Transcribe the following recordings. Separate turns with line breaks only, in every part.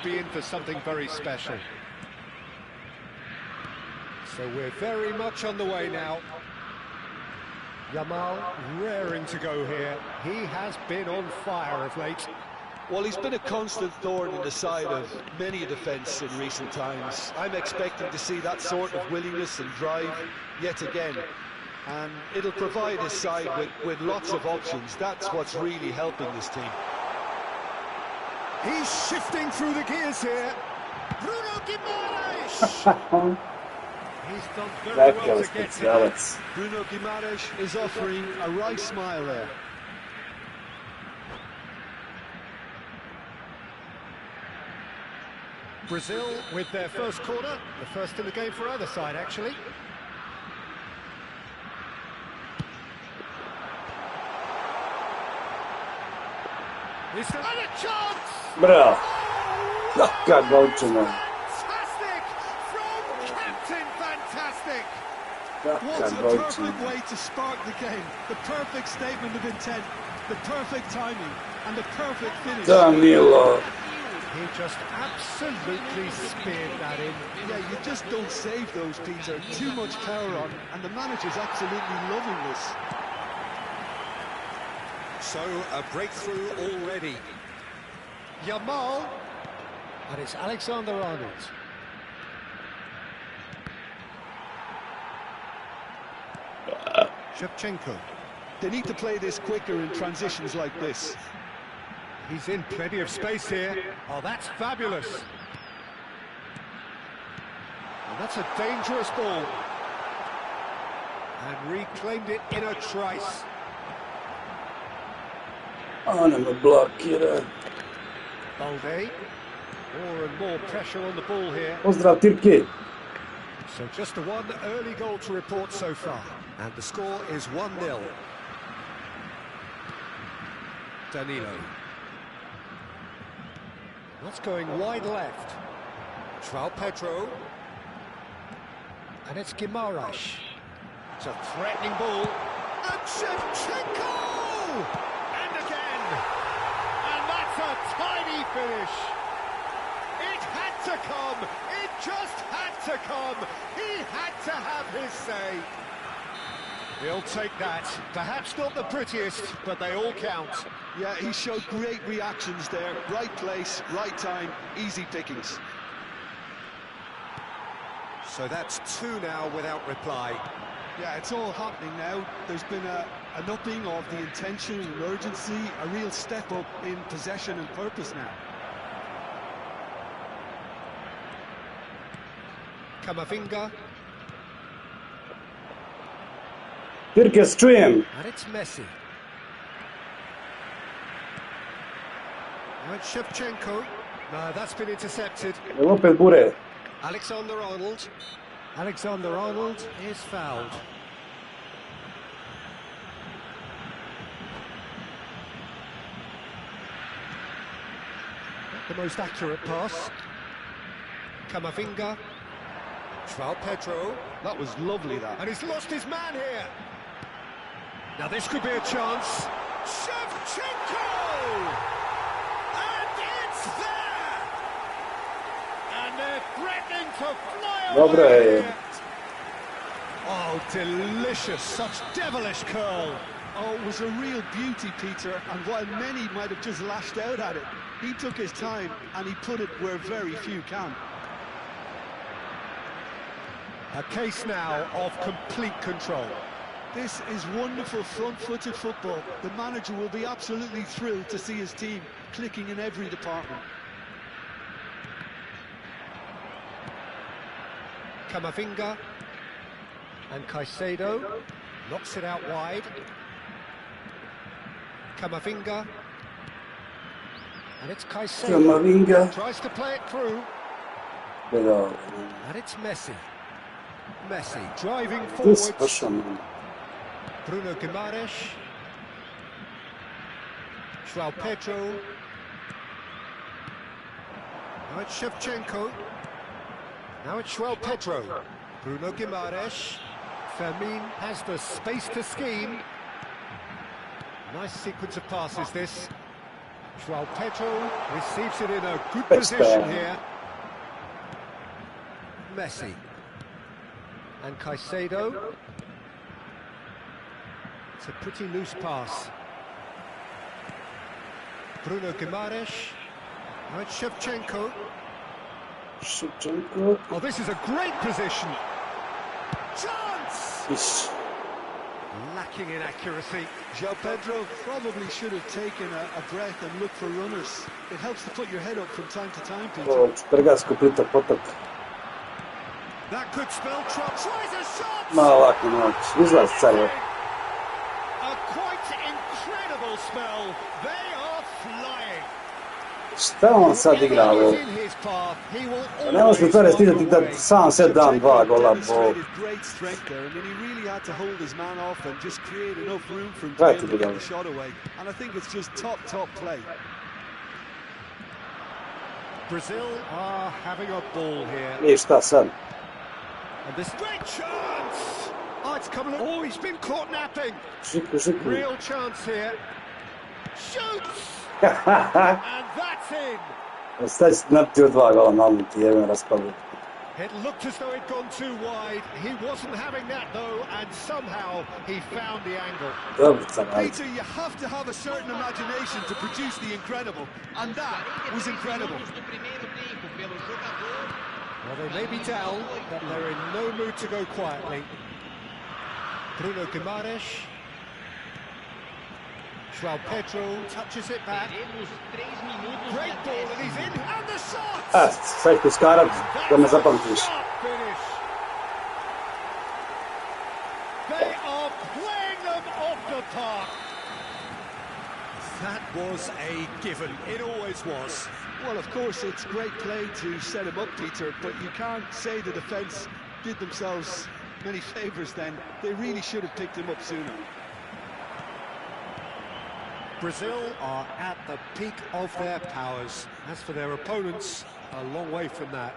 be in for something very special. So we're very much on the way now. Yamal raring to go here. He has been on fire of late.
Well, he's been a constant thorn in the side of many a defence in recent times. I'm expecting to see that sort of willingness and drive yet again. And it'll provide his side with lots of options. That's what's really helping this team.
He's shifting through the gears here. Bruno Guimaraes! He's done very well to get to that.
Bruno Guimaraes is offering a wry smile there.
Brazil with their first corner, the first in the game for either side, actually. He's got a chance!
Bravo! Jaka gołczyna!
Fantastic! From Captain Fantastic!
What a perfect way to spark the game. The perfect statement of intent, the perfect timing, and the perfect finish.
Danilo!
He just absolutely speared that in.
Yeah, you just don't save those, Peter. Too much power on, and the manager's absolutely loving this.
So, a breakthrough already. Yamal. And it's Alexander-Arnold. Shevchenko.
They need to play this quicker in transitions like this.
He's in plenty of space here. Oh, that's fabulous. And that's a dangerous ball. And reclaimed it in a trice.
Ale me blokira.
Balde. More and more pressure on the ball here.
Pozdrav, Tirki.
So just the one early goal to report so far. And the score is 1-0. Danilo. That's going wide left. João Pedro. And it's Guimaraes. It's a threatening ball. And Shevchenko! And again! And that's a tiny finish! It had to come! It just had to come! He had to have his say! He'll take that. Perhaps not the prettiest, but they all count.
Yeah, he showed great reactions there. Right place, right time, easy pickings.
So that's two now without reply.
Yeah, it's all happening now. There's been an upping of the intention and urgency, a real step up in possession and purpose now.
Camavinga.
Tirki, czuję.
And it's Messi. And Shevchenko. No, that's been intercepted.
Opet Bure.
Alexander-Arnold. Alexander-Arnold is fouled. Not the most accurate pass. Camavinga. João Pedro.
That was lovely, that.
And he's lost his man here. Now this could be a chance. Shevchenko! And it's there! And they're threatening to fly away here. Oh, delicious. Such devilish curl.
Oh, it was a real beauty, Peter, and while many might have just lashed out at it, he took his time and he put it where very few can.
A case now of complete control.
This is wonderful front-footed football. The manager will be absolutely thrilled to see his team clicking in every department.
Camavinga and Caicedo knocks it out wide. Camavinga and it's Caicedo.
Camavinga.
Tries to play it through.
Bravo.
And it's Messi. Messi driving forwards. Bruno Guimaraes. João Pedro. Now it's Shevchenko. Now it's João Pedro. Bruno Guimaraes. Fermin has the space to scheme. Nice sequence of passes, this. João Pedro receives it in a good position here. Messi. And Caicedo. It's a pretty loose pass. Bruno Guimaraes. Now it's Shevchenko. Oh, this is a great position. Chance!
Ish.
Lacking in accuracy.
João Pedro probably should have taken a breath and looked for runners. It helps to put your head up from time to time, Peter.
O, Čupergarsko pritok, potok.
That could spell trouble. Tries a shot!
Ma ovako noć, izlaz carve.
A quite incredible spell. They are flying.
Šta on sad igra ovo?
In his path, he will
Ne možeš mi to stidjeti da sam se dam dva gola po...
Demonstrated great strength there. I mean, he really had to hold his man off and just create enough room for him to
Right
be able to
to
get
the
the shot away. And I think it's just top play.
Brazil are having a ball here.
I šta sad?
And this great chance! Oh, it's coming. Oh, he's been caught napping.
Žiku.
Real chance here. Shoots! And that's in.
Sad si naptio dva gola, malo ti jebim raspavio.
It looked as though it'd gone too wide. He wasn't having that though, and somehow he found the angle.
Dobro, car, ajde.
Peter, you have to have a certain imagination to produce the incredible, and that was incredible.
Well, they may be down, but they're in no mood to go quietly. Bruno Guimaraes. João Pedro touches it back. Great ball, and he's in, and the shot!
Sad ću skarat da me zapamtiš.
Finish. They are playing them off the park. That was a given. It always was.
Well, of course, it's great play to set him up, Peter, but you can't say the defence did themselves many favours then. They really should have picked him up sooner.
Brazil are at the peak of their powers. As for their opponents, a long way from that.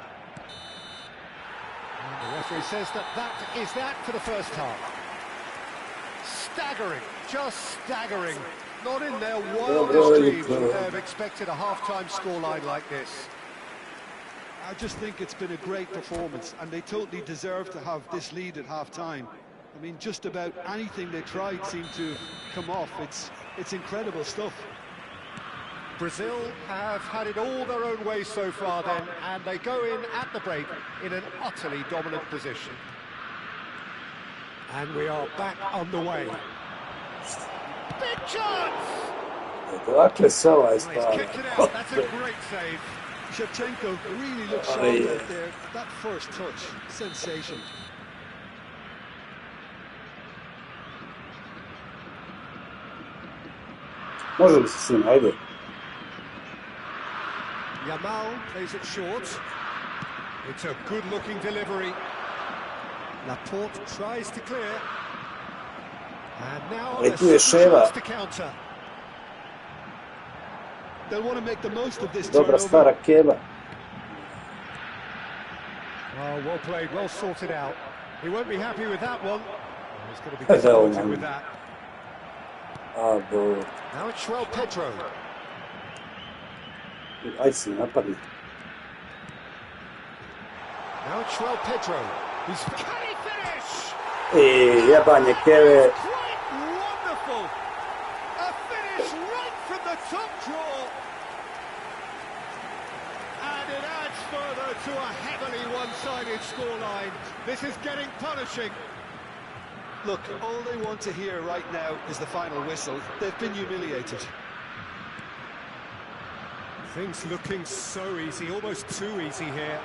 And the referee says that is that for the first half. Staggering, just staggering. Not in their wildest dreams would they have expected a half-time scoreline like this.
I just think it's been a great performance, and they totally deserve to have this lead at half-time. I mean, just about anything they tried seemed to come off. It's incredible stuff.
Brazil have had it all their own way so far then, and they go in at the break in an utterly dominant position. And we are back underway. Big chance!
Dakle se ovaj
He's
stvar.
kicked it out, that's a great save.
Shevchenko really looked sharp out there. That first touch, sensation.
Može li se sin, ajde.
Yamal plays it short. It's a good-looking delivery. Laporte tries to clear. And now
Ali
a
tu je
super
Ševa.
chance to counter.
They'll want to make the most of this
Dobra
turnover.
stara Keba.
Oh, well played, well sorted out. He won't be happy with that one. He's going to be
Hell,
disappointed
man.
with that.
A, dobro.
Now it's João Pedro.
Ajde si, napadni.
Now it's João Pedro. Can he finish?
Jebanje Keve.
Quite wonderful. A finish right from the top draw. And it adds further to a heavily one-sided scoreline. This is getting punishing.
Look, all they want to hear right now is the final whistle. They've been humiliated.
Things looking so easy, almost too easy here.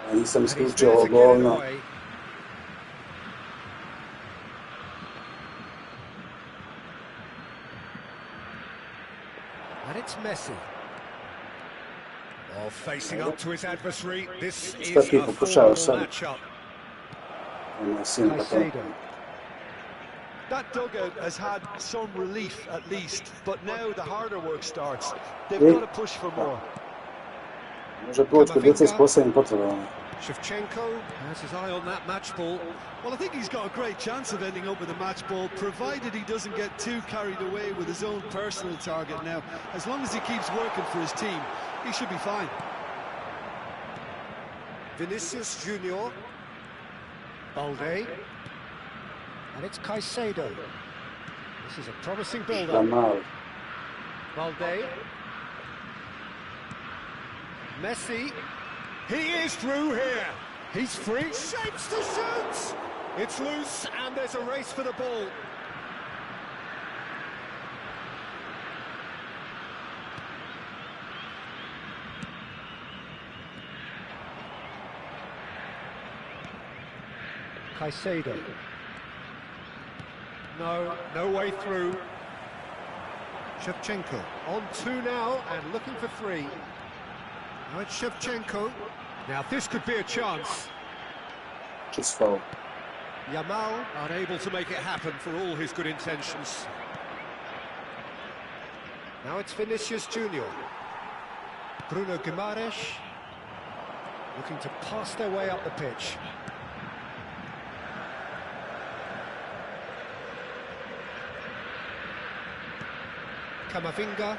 Ja nisam
And he's
isključio
there
ovo
to get it
govno.
away. And it's Messi. Oh, facing up to his adversary. This is
Šta ti
a
pokušavaš
formidable
sad?
matchup.
Ono, sin, tako.
Caicedo.
That dugout has had some relief at least, but now the harder work starts. They've got to push for more.
Može proći kod djeca s posebnim potrebama.
Shevchenko has his eye on that match ball.
Well, I think he's got a great chance of ending up with a match ball, provided he doesn't get too carried away with his own personal target now. As long as he keeps working for his team, he should be fine.
Vinicius Junior. Balde. And it's Caicedo. This is a promising build-up.
Yamal.
Balde. Messi. He is through here. He's free. Shapes to shoot. It's loose and there's a race for the ball. Caicedo. No way through. Shevchenko on two now and looking for three. Now it's Shevchenko. Now this could be a chance.
It's foul.
Yamal unable to make it happen for all his good intentions. Now it's Vinicius Junior. Bruno Guimaraes looking to pass their way up the pitch. Camavinga.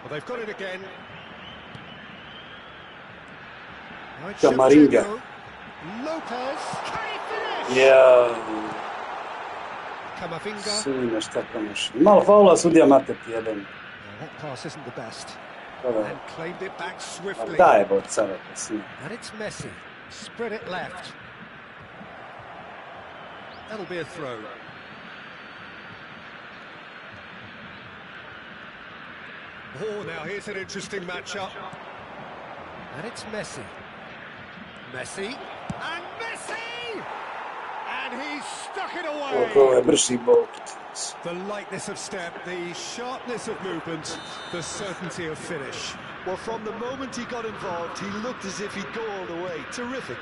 Well, they've got it again. Now it's
Camavinga.
Shevchenko. Lopez. Can he finish?
Ja,
Camavinga.
sine šta promaši. Malo faula, sudija mateti jedan.
Now, that pass isn't the best.
Dobro.
And claimed it back swiftly.
Daj, bo cara, sine.
And it's Messi. Spread it left. That'll be a throw. Oh, now here's an interesting matchup. And it's Messi. Messi. And Messi! And he's stuck it away.
Ovo je brži bol.
The lightness of step, the sharpness of movement, the certainty of finish.
Well, from the moment he got involved, he looked as if he'd go all the way. Terrific.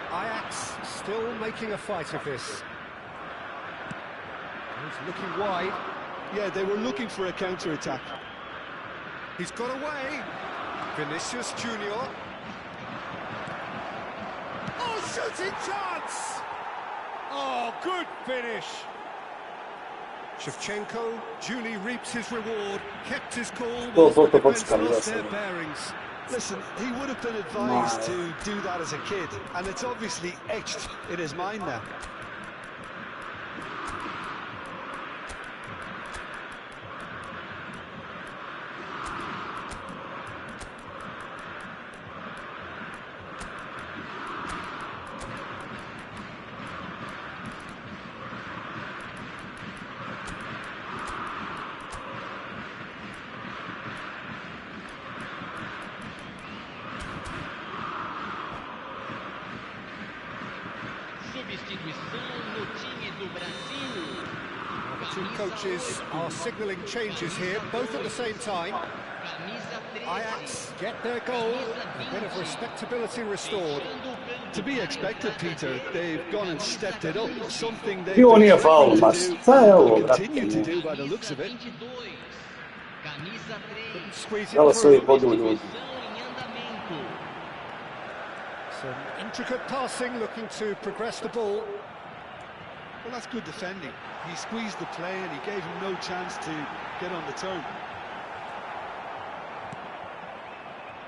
Ajax still making a fight of this. He's looking wide.
Yeah, they were looking for a counter-attack.
He's got away. Vinicius Junior. Oh, shooting chance! Oh, good finish. Shevchenko duly reaps his reward, kept his cool, whilst the defence lost their bearings.
Listen, he would have been advised to do that as a kid, and it's obviously etched in his mind now.
The two coaches are signalling changes here, both at the same time. Ajax get their goal, a bit of respectability restored.
To be expected, Peter, they've gone and stepped it up, something they've
Bio nije
been
faul,
threatening
mas
to do,
šta je ovo,
and
brate?
continue to do by the looks of it.
Couldn't squeeze
Dala
it
su ovi
through.
podu ljudi.
Some intricate passing, looking to progress the ball.
Well, that's good defending. He squeezed the play and he gave him no chance to get on the turn.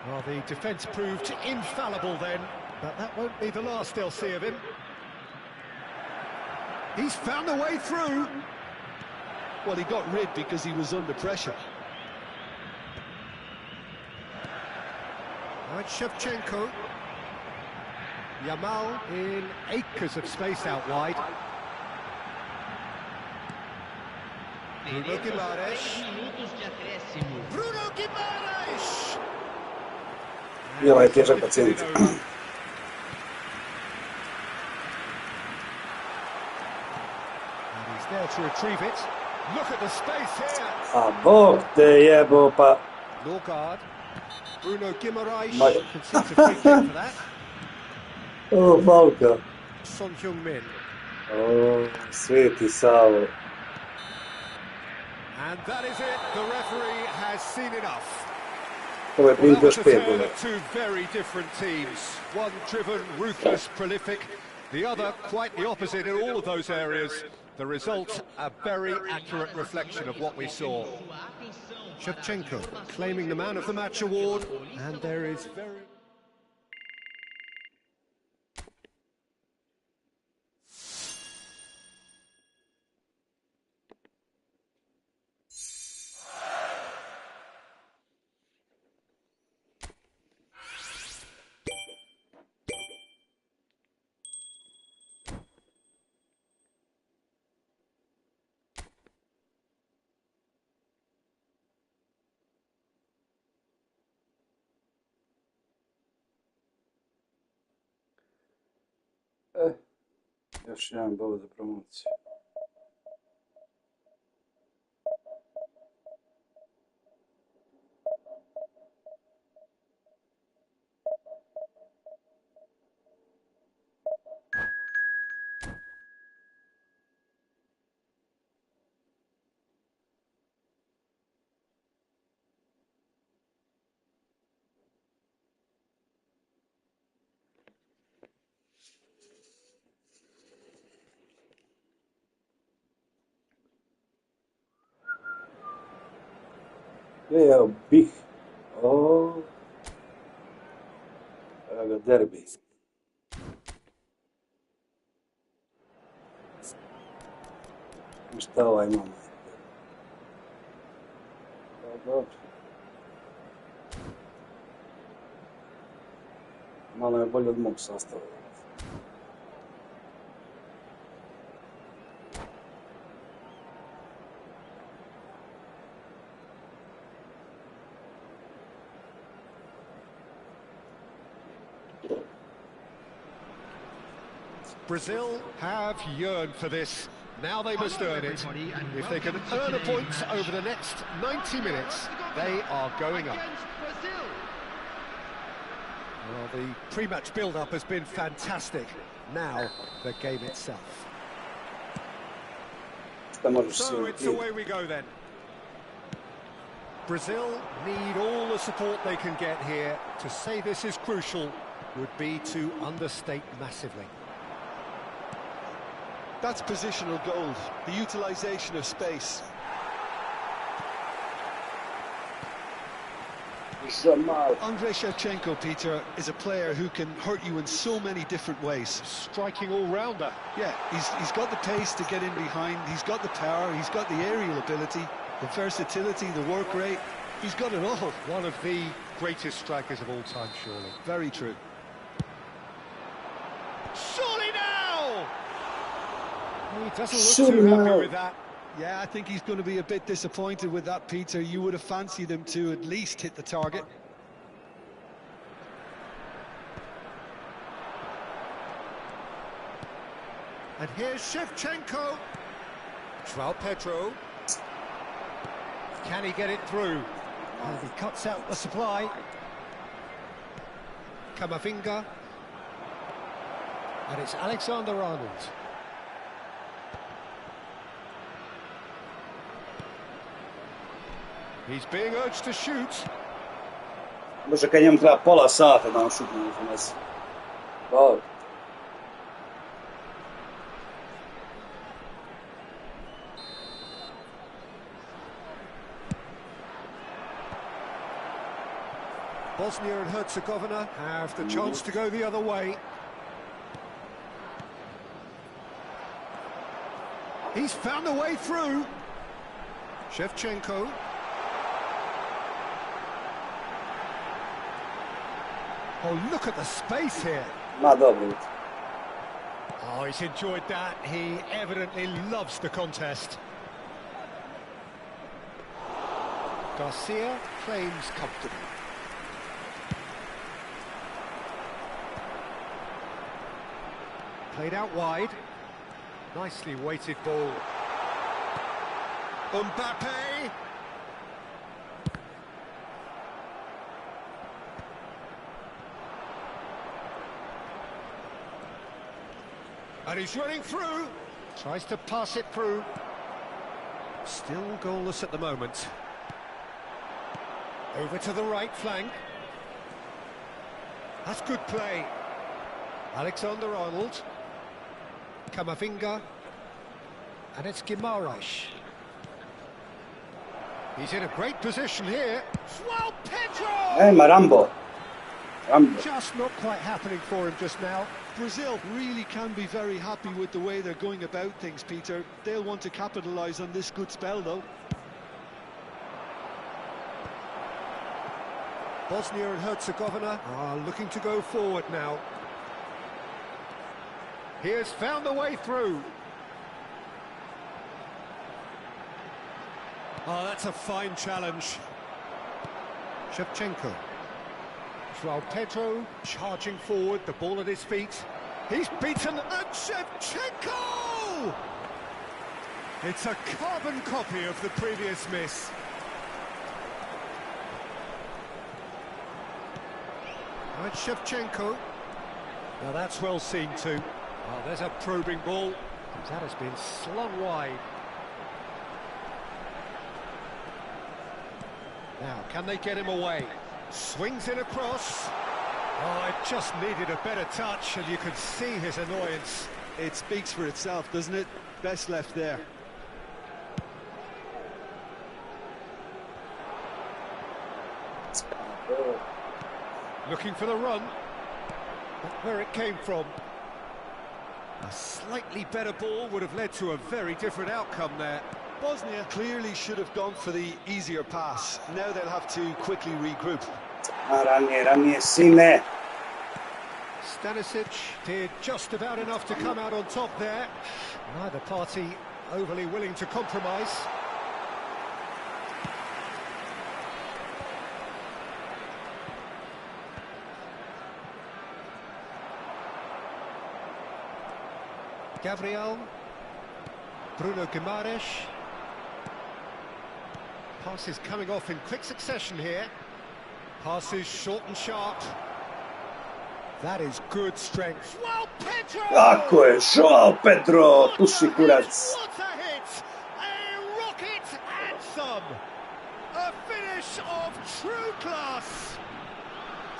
Well, the defence proved infallible then, but that won't be the last they'll see of him. He's found a way through.
Well, he got rid because he was under pressure.
Now it's Shevchenko. Yamal in acres of space out wide. Bruno Guimaraes. Bruno Guimaraes!
Bila je težak pacijent.
And he's there to retrieve it. Look at the space here.
A bog te jebo, pa...
Norgard. Bruno Guimaraes
My-
concedes a free kick for that.
O, falka.
Son Heung-min.
O, sveti Savo.
And that is it. The referee has seen enough.
Ovo je
Well, that
primio
was
još
a
5
tale
gola.
of two very different teams. One driven, ruthless, prolific. The other quite the opposite in all of those areas. The result, a very accurate reflection of what we saw. Shevchenko claiming the Man of the Match award, and there is very...
Još jedan bod za promociju. Evo bih. Evo ga derbi. Šta ovaj imamo? Dobro. Malo je bolje od mog sastava.
Brazil have yearned for this. Now they must earn it. If they can earn a point over the next 90 minutes, they are going up. Well, the pre-match build-up has been fantastic. Now, the game itself. So it's away we go then. Brazil need all the support they can get here. To say this is crucial would be to understate massively.
That's positional gold, the utilisation of space. Andrei Shevchenko, Peter, is a player who can hurt you in so many different ways.
Striking all-rounder.
Yeah, he's got the pace to get in behind, he's got the power, he's got the aerial ability, the versatility, the work rate. He's got it all.
One of the greatest strikers of all time, surely.
Very true.
Surely now! He doesn't look too happy with that.
Yeah, I think he's going to be a bit disappointed with that, Peter. You would have fancied him to at least hit the target.
And here's Shevchenko. João Pedro. Can he get it through? And he cuts out the supply. Camavinga. And it's Alexander-Arnold. He's being urged to shoot.
Može kad njemu treba pola sata da on šutne u finesi. Dobro.
Bosnia and Herzegovina have the chance to go the other way. He's found a way through. Shevchenko. Oh, look at the space here.
Ma dobro.
Oh, he's enjoyed that. He evidently loves the contest. Garcia claims comfortably. Played out wide. Nicely weighted ball. Mbappe. And he's running through. Tries to pass it through. Still goalless at the moment. Over to the right flank. That's good play. Alexander-Arnold. Camavinga. And it's Guimaraes. He's in a great position here. João Pedro!
Marambo.
Just not quite happening for him just now.
Brazil really can be very happy with the way they're going about things, Peter. They'll want to capitalise on this good spell, though.
Bosnia and Herzegovina are looking to go forward now. He has found a way through. Oh, that's a fine challenge. Shevchenko. João Pedro charging forward, the ball at his feet. He's beaten, and Shevchenko! It's a carbon copy of the previous miss. Right, Shevchenko. Now that's well seen too. Oh, there's a probing ball. That has been slung wide. Now, can they get him away? Swings in across. Oh, it just needed a better touch, and you could see his annoyance.
It speaks for itself, doesn't it? Best left there.
Looking for the run. Not where it came from. A slightly better ball would have led to a very different outcome there.
Bosnia clearly should have gone for the easier pass. Now they'll have to quickly regroup.
Stanisic did just about enough to come out on top there. Neither party overly willing to compromise. Gabriel. Bruno Guimaraes. Passes coming off in quick succession here. Passes short and sharp. That is good strength. João Pedro!
Tako je, João Pedro, puši kurac.
What a hit! A rocket anthem! A finish of true class!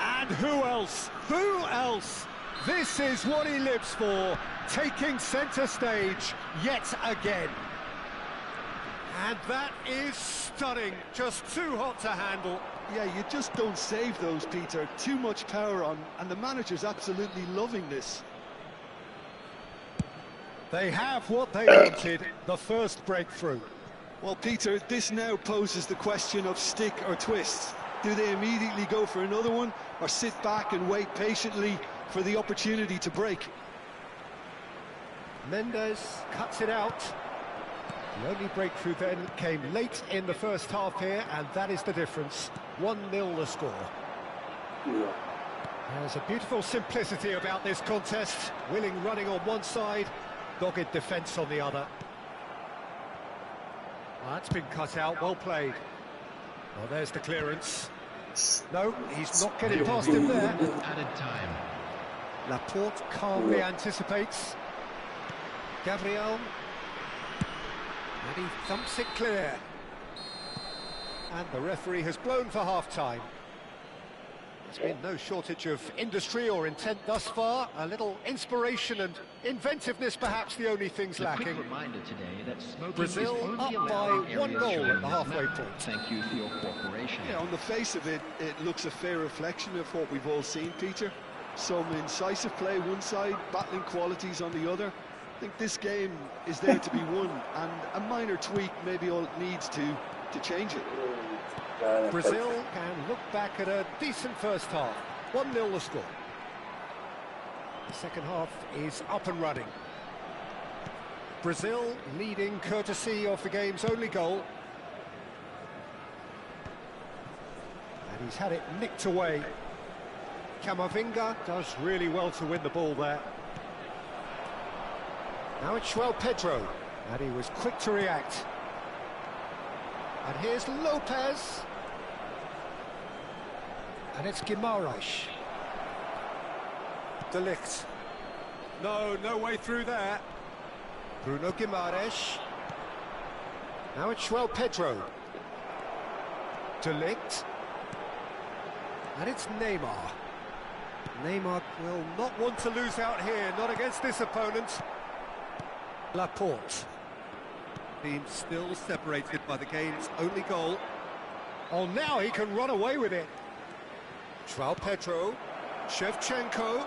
And who else? Who else? This is what he lives for, taking centre stage yet again. And that is stunning, just too hot to handle.
Yeah, you just don't save those, Peter. Too much power on, and the manager's absolutely loving this.
They have what they wanted, the first breakthrough.
Well, Peter, this now poses the question of stick or twist. Do they immediately go for another one, or sit back and wait patiently for the opportunity to break?
Mendes cuts it out. The only breakthrough then came late in the first half here, and that is the difference. 1-0 the score. There's a beautiful simplicity about this contest. Willing running on one side, dogged defence on the other. That's been cut out, well played. Well, there's the clearance. No, he's not getting past him there.
Added time.
Laporte calmly anticipates. Gabriel. And he thumps it clear. And the referee has blown for half-time. There's been no shortage of industry or intent thus far. A little inspiration and inventiveness, perhaps the only things lacking.
Quick reminder today that smoking
Brazil
is only
up by
allowed in
1
areas
goal
showing
at the
this
halfway
map.
point.
Thank you for your cooperation.
Yeah, on the face of it, it looks a fair reflection of what we've all seen, Peter. Some incisive play one side, battling qualities on the other. I think this game is there to be won, and a minor tweak maybe all it needs to change it.
Brazil can look back at a decent first half. 1-0 the score. The second half is up and running. Brazil leading courtesy of the game's only goal. And he's had it nicked away. Camavinga does really well to win the ball there. Now it's João Pedro, and he was quick to react. And here's Lopez. And it's Guimaraes. De Ligt. No way through there. Bruno Guimaraes. Now it's João Pedro. Delict. And it's Neymar. Neymar will not want to lose out here, not against this opponent. Laporte. Team still separated by the game's only goal. Oh, now he can run away with it. João Pedro. Shevchenko.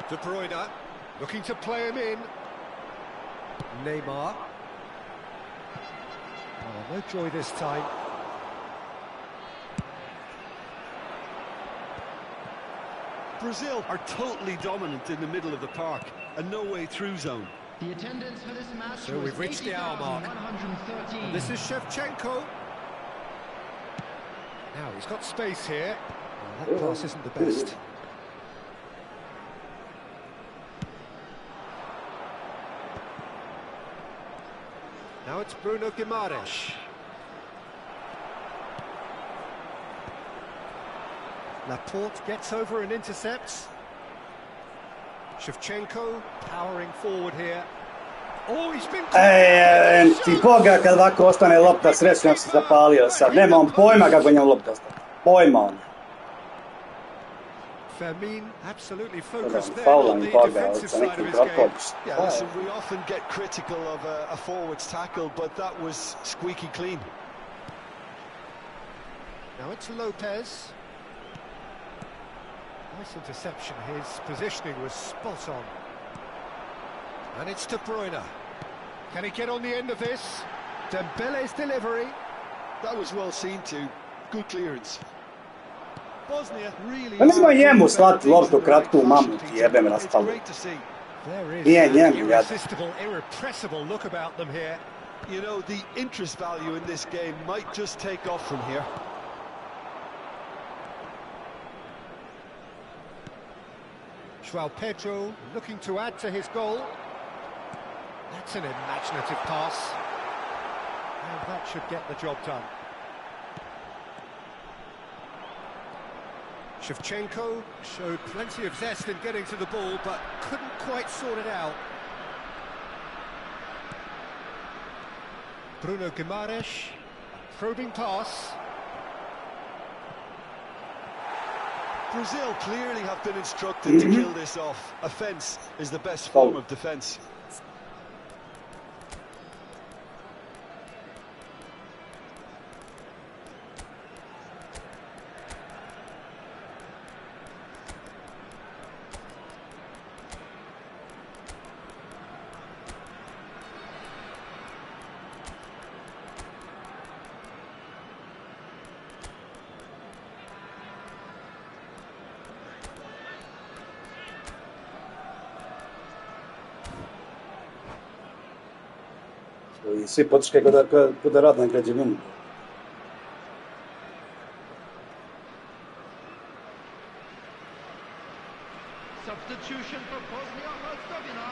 De Bruyne. Looking to play him in. Neymar. Oh, no joy this time.
Brazil are totally dominant in the middle of the park, a no-way through zone.
The attendance for this match
So we've reached the hour mark. And this is Shevchenko. Now he's got space here. Oh, that pass isn't the best. Now it's Bruno Guimaraes. Laporte gets over and intercepts. Shevchenko powering forward here. Oh, he's been...
Ti Boga kad ovako ostane lopta srećno se zapalio sad. Nema on pojma kako njemu lopta ostane. Pojma on.
Fermin absolutely focused there
Foul
on
on
the
Boga
defensive
sa
side
nekim
of his game.
kratković.
Yeah, listen, we often get critical of a forward's tackle, but that was squeaky clean.
Now it's Lopez. Nice interception, his positioning was spot on. And it's De Bruyne. Can he get on the end of this? Dembele's delivery.
That was well seen too. Good clearance. Bosnia really...
Pa nema njemu slati loptu kratku mamu, ti jebem raspalu.
Great to see.
There is
Nije
that
njemu, jad.
irresistible, irrepressible look about them here.
You know, the interest value in this game might just take off from here.
João Pedro looking to add to his goal. That's an imaginative pass. And that should get the job done. Shevchenko showed plenty of zest in getting to the ball, but couldn't quite sort it out. Bruno Guimaraes, probing pass.
Brazil clearly have been instructed to kill this off. Offence is the best form of defence.
I svi potičke kod da rade na građevinu.
Substitution for Bosnia-Herzegovina.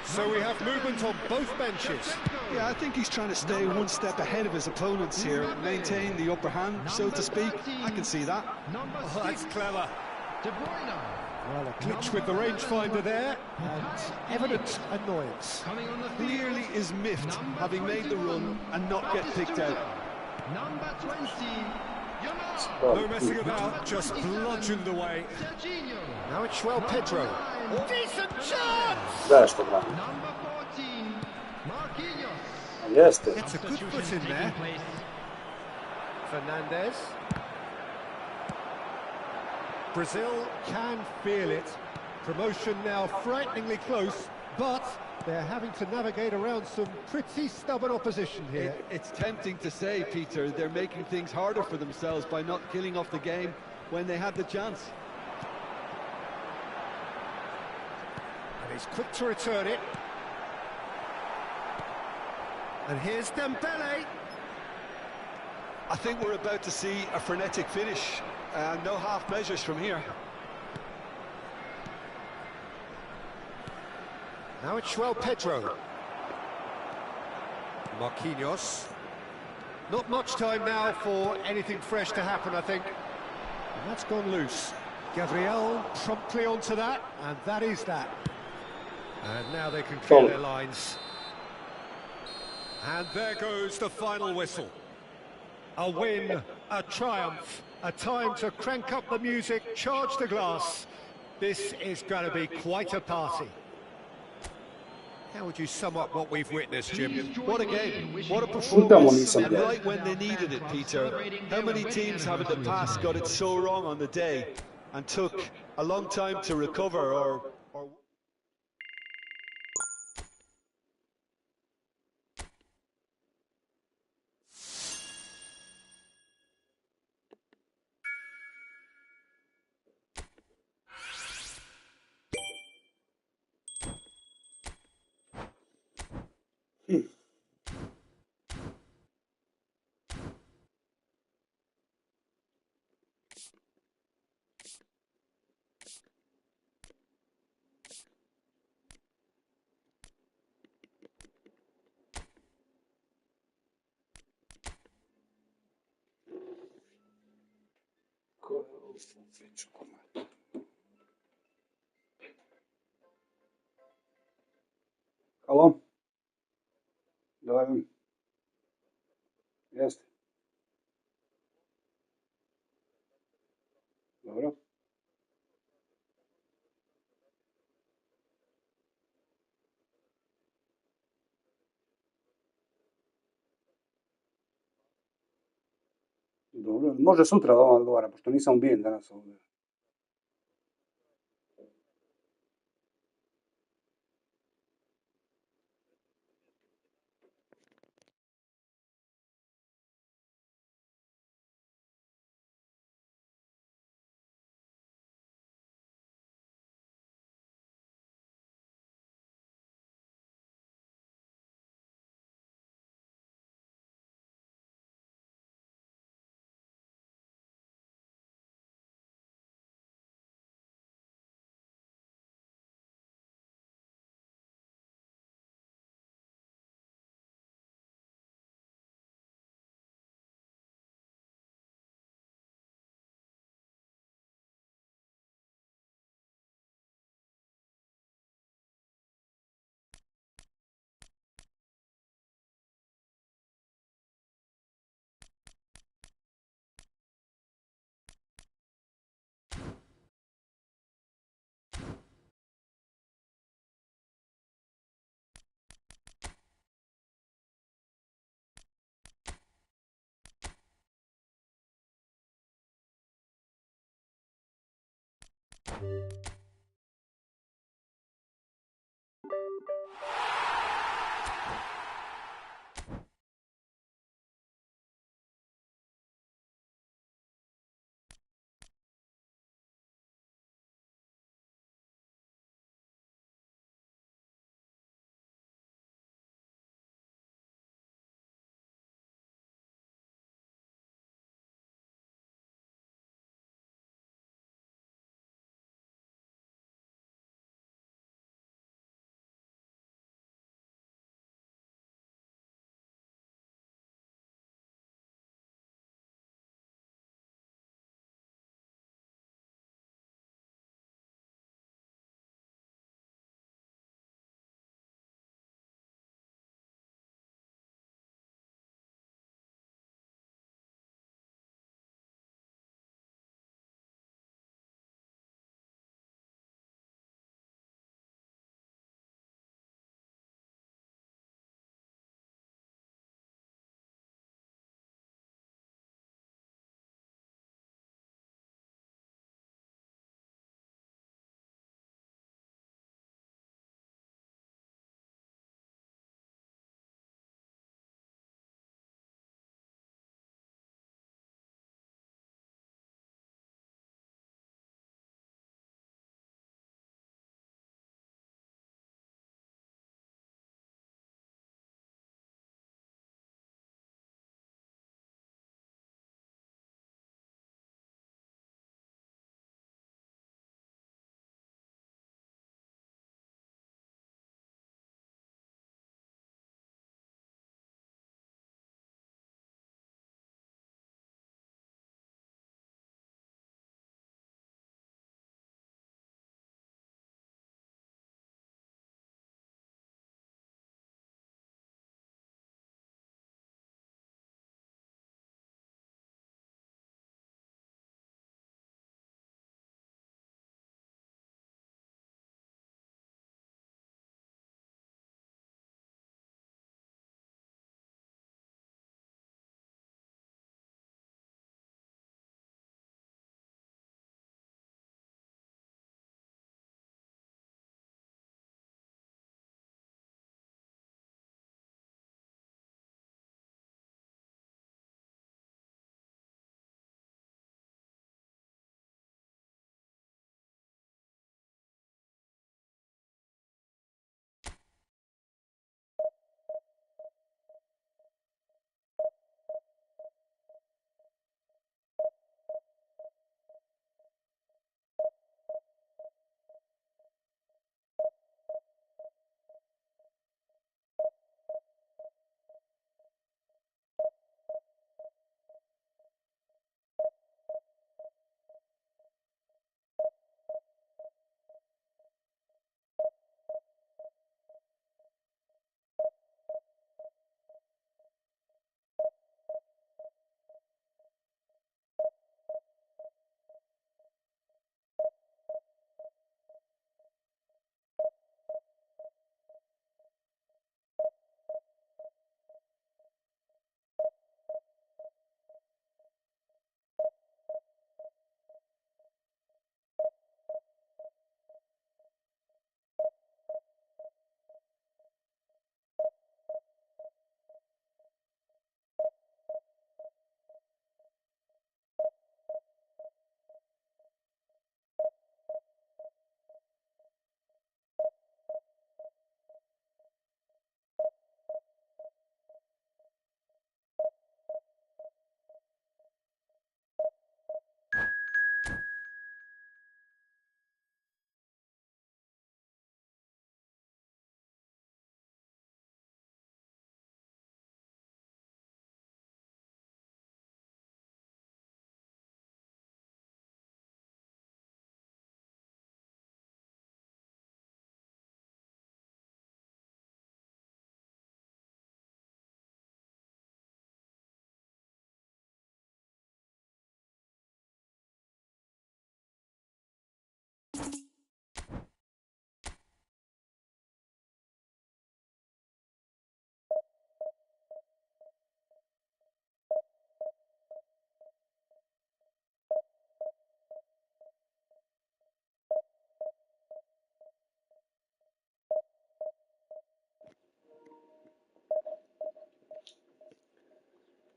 So we have movement on both benches.
Yeah, I think he's trying to stay one step ahead of his opponents here, maintain the upper hand, so to speak. I can see that.
Oh, that's clever.
De Bruyne.
Well, a glitch with the rangefinder there, and evident annoyance.
Coming on the field.
Clearly is miffed, having made the run and not get picked out.
Number 20.
No messing about, just bludgeoned away.
Serginho.
Now it's João Pedro. Decent chance!
Zašto brani?
Number 14. Marquinhos.
Jeste.
Gets a good foot in there. Fernandez. Brazil can feel it. Promotion now frighteningly close, but they're having to navigate around some pretty stubborn opposition here.
It's tempting to say, Peter, they're making things harder for themselves by not killing off the game when they had the chance.
And he's quick to return it. And here's Dembele.
I think we're about to see a frenetic finish. No half measures from here.
Now it's João Pedro. Marquinhos. Not much time now for anything fresh to happen, I think. And that's gone loose. Gabriel promptly onto that, and that is that. And now they can clear their lines. And there goes the final whistle. A win, a triumph, a time to crank up the music, charge the glass. This is going to be quite a party. How would you sum up what we've witnessed, Jim?
What a game, what a
Šutamo
performance,
nisam
and
gledao.
right when they needed it, Peter. How many teams have in the past got it so wrong on the day and took a long time to recover or
Halo? Dobar. Jeste. Dobro. Dobro. Može sutra da vam odgovara, pošto nisam ubijen danas ovdje.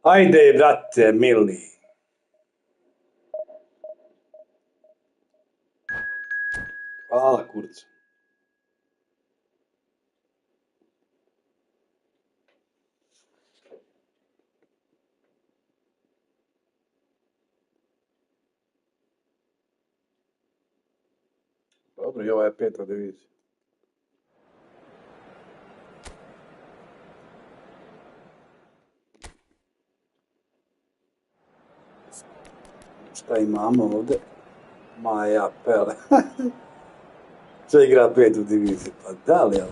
Ajde, brate, mili. Hvala, kurcu. Dobro, i ova je 5. divizija. Šta imamo ovdje? Maja Pele. Sve igra 5. diviziju. Pa da li je ovo?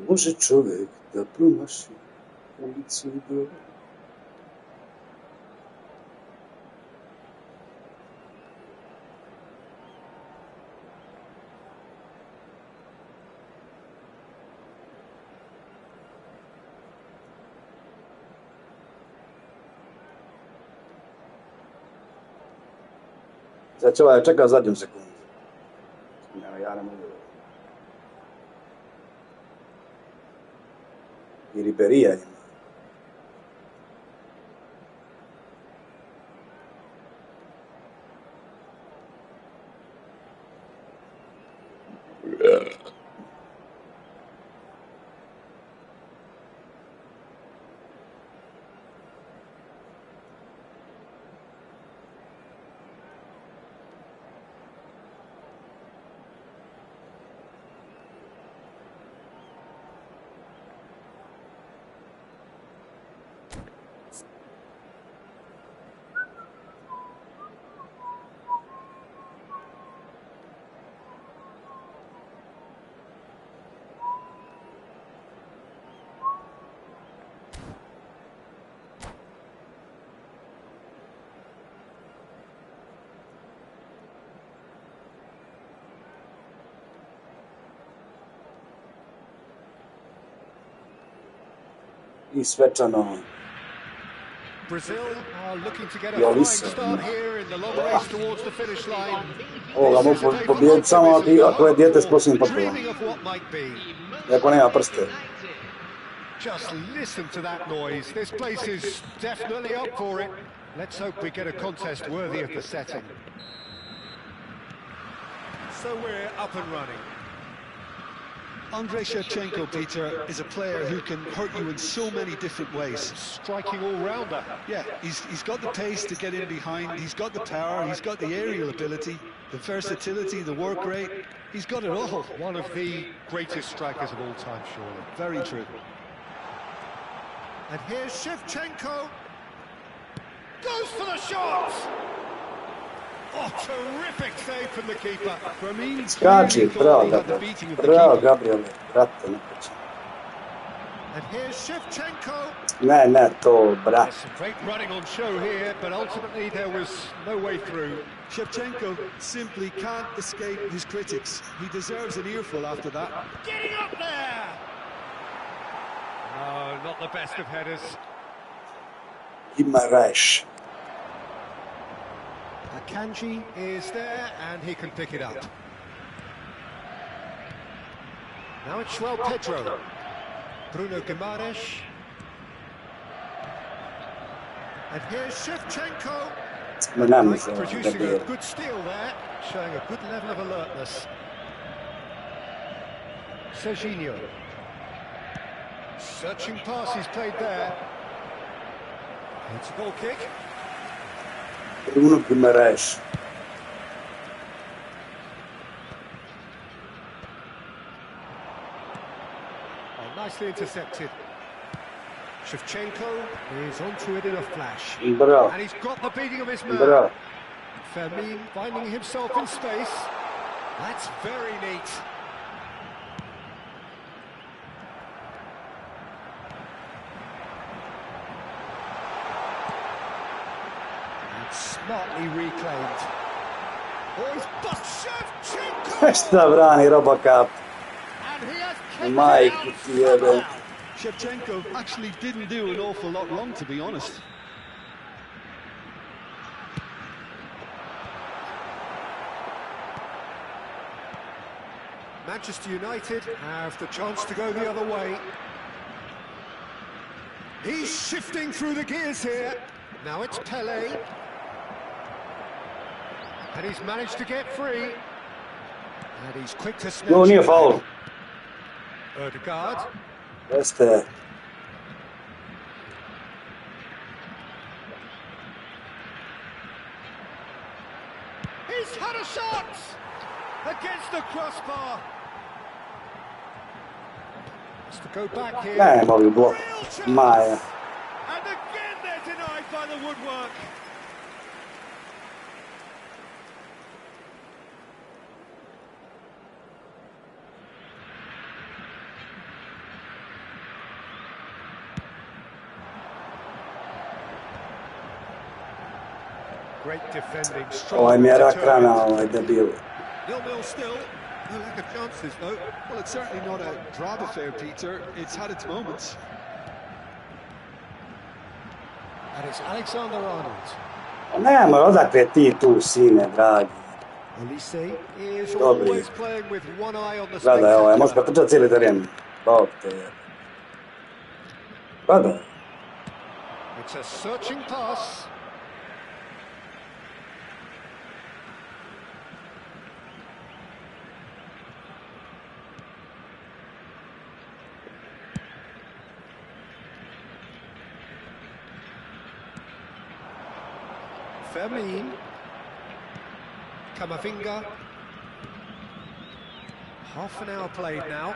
Može čovjek da promaši ulicu i broj. Sad će ovaj čeka zadnju sekundu. Ja ne mogu. I Riberija ima. I svečano.
Brazil are looking to get a flying start here in the long race towards the finish line.
Ovoga mogu pobijediti samo ako je dijete s prosječnim potrebama. I ako nema prste.
Just listen to that noise. This place is definitely up for it. Let's hope we get a contest worthy of the setting. So we're up and running.
Andrei Shevchenko, Peter, is a player who can hurt you in so many different ways.
Striking all-rounder.
Yeah, he's got the pace to get in behind, he's got the power, he's got the aerial ability, the versatility, the work rate. He's got it all.
One of the greatest strikers of all time, surely.
Very true.
And here's Shevchenko. Goes for the shot! Oh, terrific save from the keeper.
Skači, bravo Gabriele, brate, ne počne.
And here's Shevchenko.
Ne, to, brat.
Some great running on show here, but ultimately there was no way through.
Shevchenko simply can't escape his critics. He deserves an earful after that.
Getting up there! No, not the best of headers.
Guimaraes.
Akanji is there, and he can pick it up. Now it's João Pedro. Bruno Guimaraes. And here's Shevchenko. Producing a good steal there, showing a good level of alertness. Serginho. Searching pass he's played there. It's a goal kick.
Bruno Guimaraes.
Oh, nicely intercepted. Shevchenko is onto it in a flash.
Bravo.
And he's got the beating of his man.
Bravo.
Fermin finding himself in space. That's very neat. Smartly reclaimed. Oh, he's bust Shevchenko!
Questa brani Robocop.
And he has kicked
Mike,
it out
yeah,
somehow.
Shevchenko actually didn't do an awful lot wrong, to be honest.
Manchester United have the chance to go the other way. He's shifting through the gears here. Now it's Pele. And he's managed to get free. And he's quick to snatch
No, nije
it
faul.
back. Odegaard.
Jeste.
He's had a shot! Against the crossbar. Has to go back here.
Ne, mogu blok.
Real chance.
Maja.
And again they're denied by the woodwork. Great defending, strong.
Ovaj mi je rak
determined.
rana, ovaj debil.
0-0 still. No lack of chances though.
Well, it's certainly not a drab affair, Peter. It's had its moments.
And it's Alexander-Arnold.
Nema, odakle ti tu, sine, dragi.
Olise is
Dobri.
always playing with one eye on the
Gledaj, ovaj, može
spectacular.
pretrčati cijeli teren. Bog te je. Gledaj.
It's a searching pass. Firmine. Camavinga. Half an hour played now.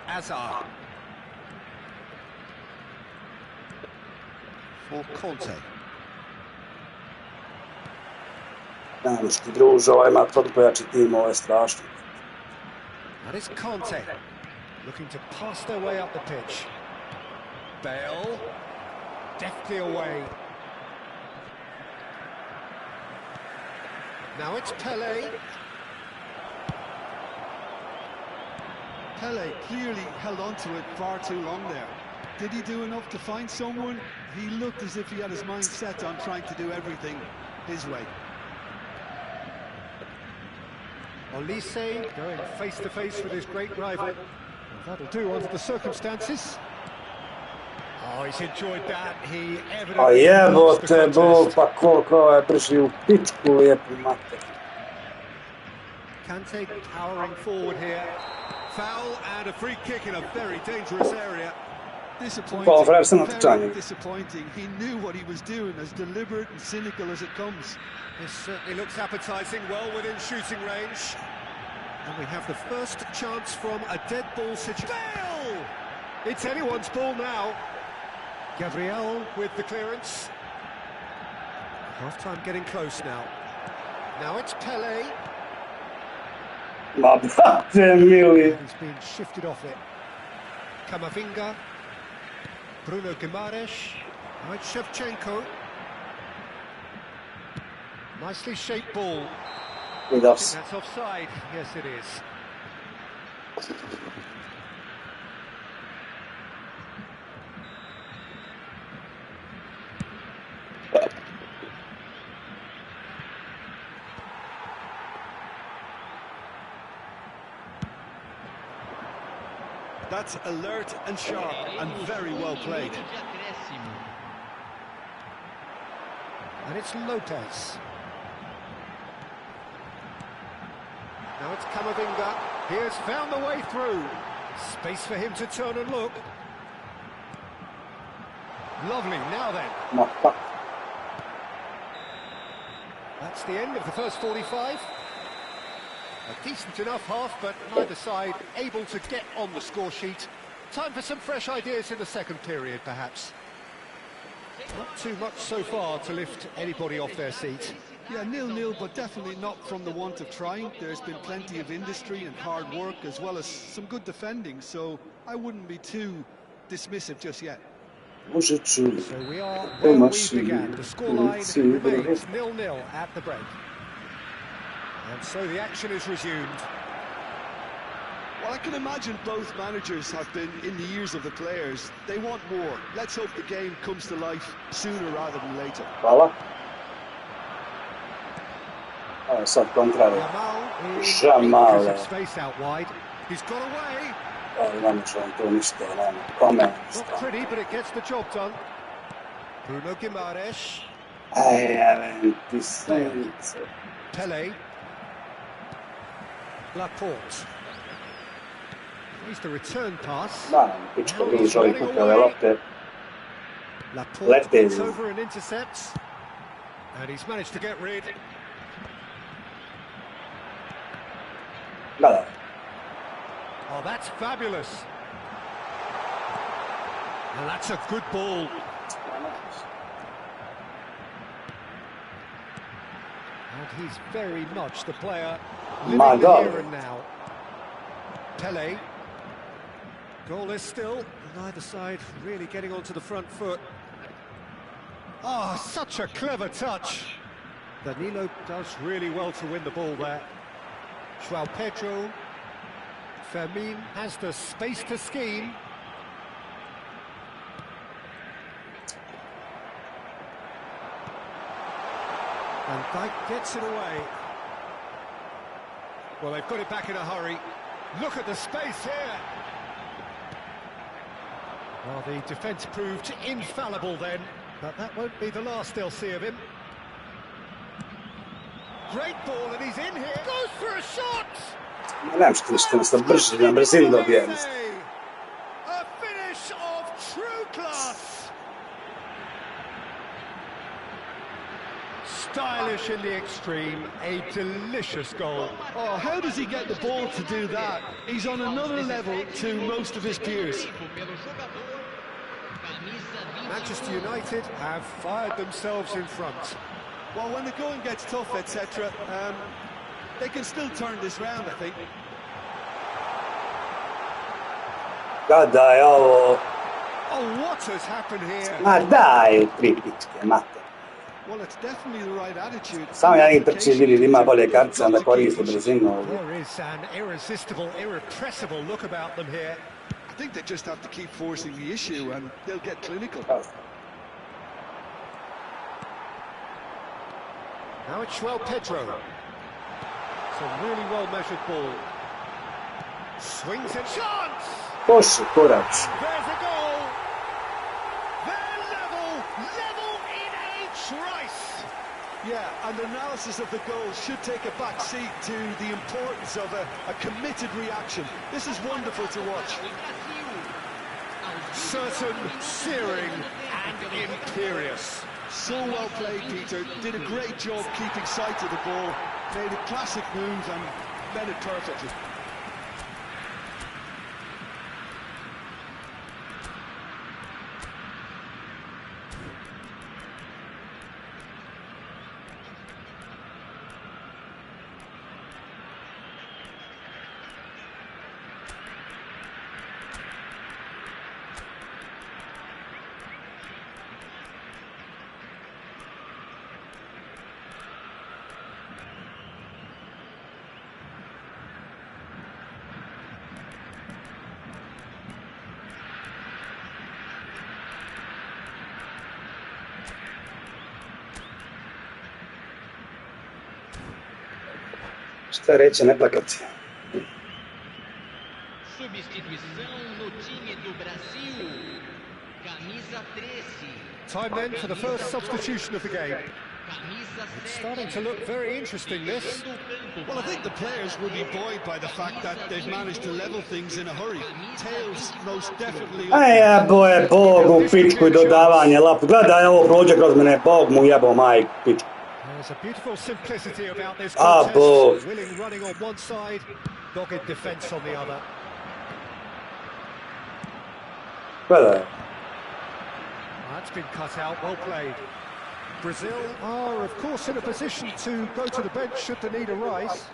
Azar. For Conte.
Nemaš ti druže, ovaj ima toliko pojači tim, ovo je strašno.
That is Conte. Looking to pass their way up the pitch. Bale. Deftly away. Now it's Pele.
Pele clearly held on to it far too long there. Did he do enough to find someone? He looked as if he had his mind set on trying to do everything his way.
Olise going face to face with his great rival. Well, that'll do under the circumstances. Oh, he's enjoyed that. He
A
evidently loves the
jebote, Bog,
contest.
pa koliko ovaj prišli u pičku lijepu mater.
Kante powering forward here. Foul and a free kick in a very dangerous area.
Disappointing.
Well, for some of the
Very
time.
disappointing. He knew what he was doing, as deliberate and cynical as it comes.
This certainly looks appetising, well within shooting range. And we have the first chance from a dead ball situation. Bale! It's anyone's ball now. Gabriel with the clearance. Half-time getting close now. Now it's Pele.
Ma brate mili.
He's been shifted off it. Camavinga. Bruno Guimaraes. Now it's Shevchenko. Nicely shaped ball.
Vidio se.
That's offside. Yes, it is.
That's alert and sharp and very well played.
And it's Lopez. Now it's Camavinga. He has found the way through. Space for him to turn and look. Lovely, now then.
Ma pa.
That's the end of the first 45. A decent enough half, but neither side able to get on the score sheet. Time for some fresh ideas in the second period, perhaps. Not too much so far to lift anybody off their seat.
Yeah, 0-0, but definitely not from the want of trying. There's been plenty of industry and hard work, as well as some good defending, so I wouldn't be too dismissive just yet.
Vučiću,
So we are where we
Tomaši,
began. The scoreline
Nici,
remains 0-0 at the break. And so the action is resumed.
Well, I can imagine both managers have been in the ears of the players. They want more. Let's hope the game comes to life sooner rather than later.
Hvala. Evo sad kontrare.
Jamal in space out wide. He's got away.
Ne može on to ništa, nema kome.
Not pretty, but it gets the job done. Bruno Guimaraes.
Ti slice.
Pele. Laporte. Here's the return pass.
Da, pičko druž ovi kupele lopte.
Laporte gets over and intercepts. And he's managed to get rid.
Da.
Oh, that's fabulous. And that's a good ball. And he's very much the player living the here and now. Pele. Goalless still, and either side really getting onto the front foot. Oh, such a clever touch. Danilo does really well to win the ball there. João Pedro. Fermin has the space to scheme. And Dijk gets it away. Well, they've got it back in a hurry. Look at the space here. Well, the defence proved infallible then, but that won't be the last they'll see of him. Great ball, and he's in here. Goes for a shot!
Nem što ništa brži, na brzini dobijem.
A finish of true class. Stylish in the extreme, a delicious goal.
Oh, how does he get the ball to do that? He's on another level to most of his peers.
Manchester United have fired themselves in front.
Well, when the going gets tough, etc., they can still turn this round, I think.
Daj, ovo...
Oh, what has happened here?
Ma daj, tri pičke, mate.
Well, it's definitely the right attitude.
Samo ja njih trči vidi, ima bolje kartice, onda koristi brzinu ovdje.
There is an irresistible, irrepressible look about them here.
I think they just have to keep forcing the issue and they'll get clinical.
Now it's João Pedro. It's a really well-measured ball. Swings it. Chance!
Koši, korač.
There's a goal. They're level in a trice.
Yeah, and analysis of the goal should take a back seat to the importance of a committed reaction. This is wonderful to watch.
Certain, searing, and imperious.
So well played, Peter. Did a great job keeping sight of the ball. Made a classic move and led it perfectly.
Šta reći, ne plakati.
Substituição no time do Brasil. Camisa 13.
Time then for the first substitution of the game. It's starting to look very interesting, this.
Well, I think the players will be buoyed by the fact that they've managed to level things in a hurry. Tails most definitely...
Boje, Bog mu pičku i dodavanje lap. Gledaj, ovo prođe kroz mene, Bog mu jebo majku pičku.
There's a beautiful simplicity about this contest. Willing running on one side, dogged defence on the other.
Gledaj.
That's been cut out, well played. Brazil are, of course, in a position to go to the bench should the need arise.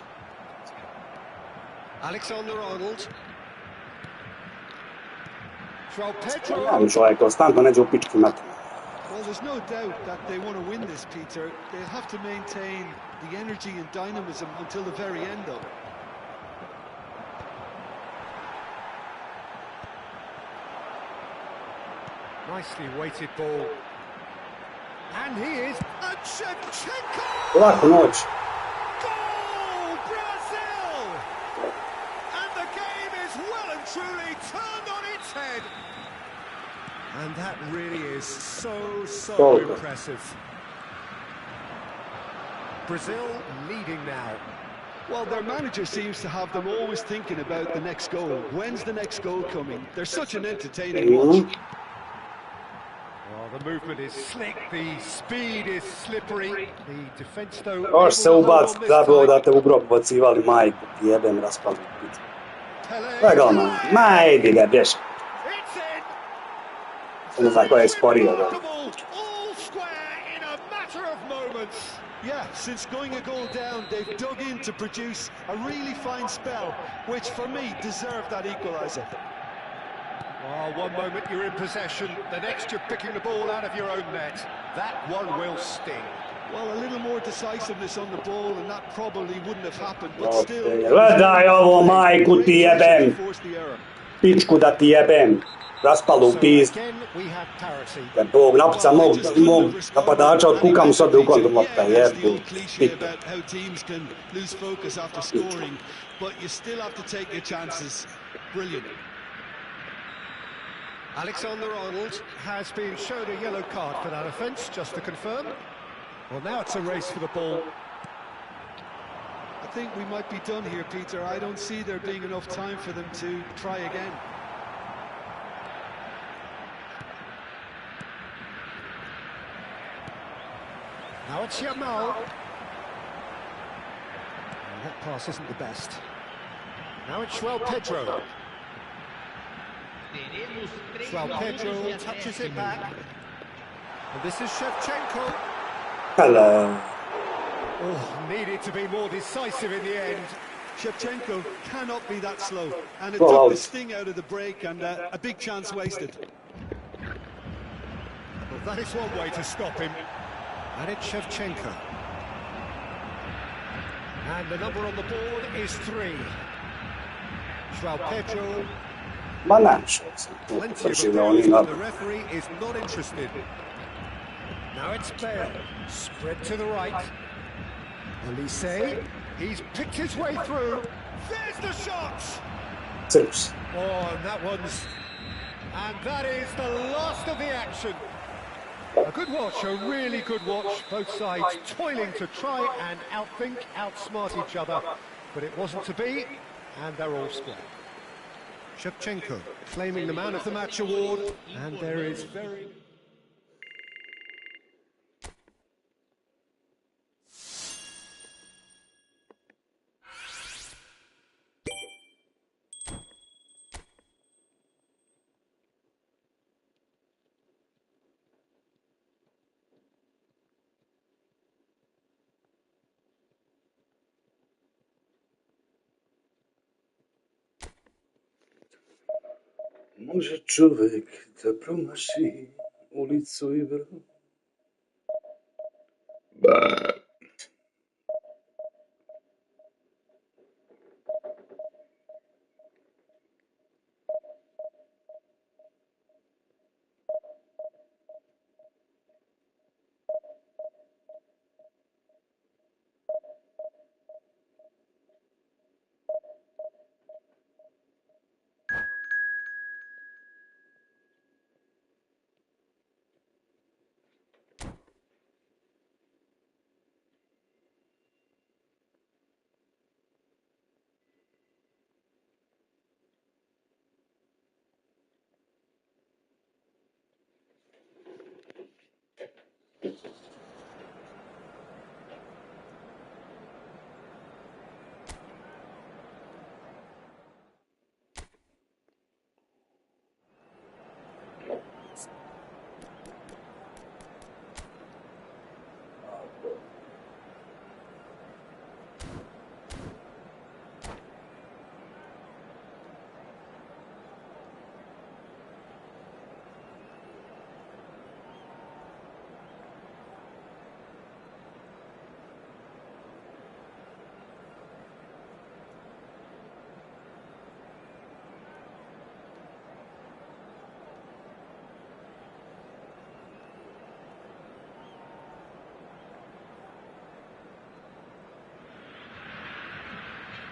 Alexander-Arnold. Joao Pedro.
Nemam čovjek, konstantno neđe u pički mater.
Well, there's no doubt that they want to win this, Peter. They have to maintain the energy and dynamism until the very end, though.
Nicely weighted ball. And he is... And Shevchenko!
Laku noć.
Goal! Brazil! And the game is well and truly turned on its head. And that really is so impressive. Brazil leading now.
Well, their manager seems to have them always thinking about the next goal. When's the next goal coming? They're such an entertaining watch.
Well, the movement is slick, the speed is slippery. The defence, though...
Još se ubaci, zapravo da te u grob bacivali, majku ti jebem, raspali. Sve golman, ma idi ga, bješ. Ne znam ko je sporio.
Yeah, since going a goal down, they've dug in to produce a really fine spell, which for me deserved that equaliser.
Oh, one moment you're in possession, the next you're picking the ball out of your own net. That one will sting.
Well, a little more decisiveness on the ball and that probably wouldn't have happened, but still...
Gledaj ovo, majku ti jebem. Pičku da ti jebem. Raspalu u pizdu. Kad Bog napuca mog napadača, otkukam sobe u kontu lopta, jebu.
Alexander-Arnold has been shown a yellow card for that offence, just to confirm. Well, now it's a race for the ball.
I think we might be done here, Peter. I don't see there being enough time for them to try again.
Now it's Yamal. That pass isn't the best. Now it's Joao Pedro. Joao Pedro touches it back. And this is Shevchenko.
Hello.
Oh, needed to be more decisive in the end.
Shevchenko cannot be that slow. And it took the sting out of the break and a big chance wasted.
Well, that is one way to stop him. And it's Shevchenko. And the number on the board is 3. Joao Pedro. Plenty of appeals, but the referee is not interested. Now it's Bale. Spread to the right. Elise. He's picked his way through. There's the shot! Oh, and that one's... And that is the last of the action. A good watch, a really good watch. Both sides toiling to try and outthink, outsmart each other. But it wasn't to be, and they're all square. Shevchenko claiming the Man of the Match award, and there is very...
Može čovjek da promaši ulicu I brod.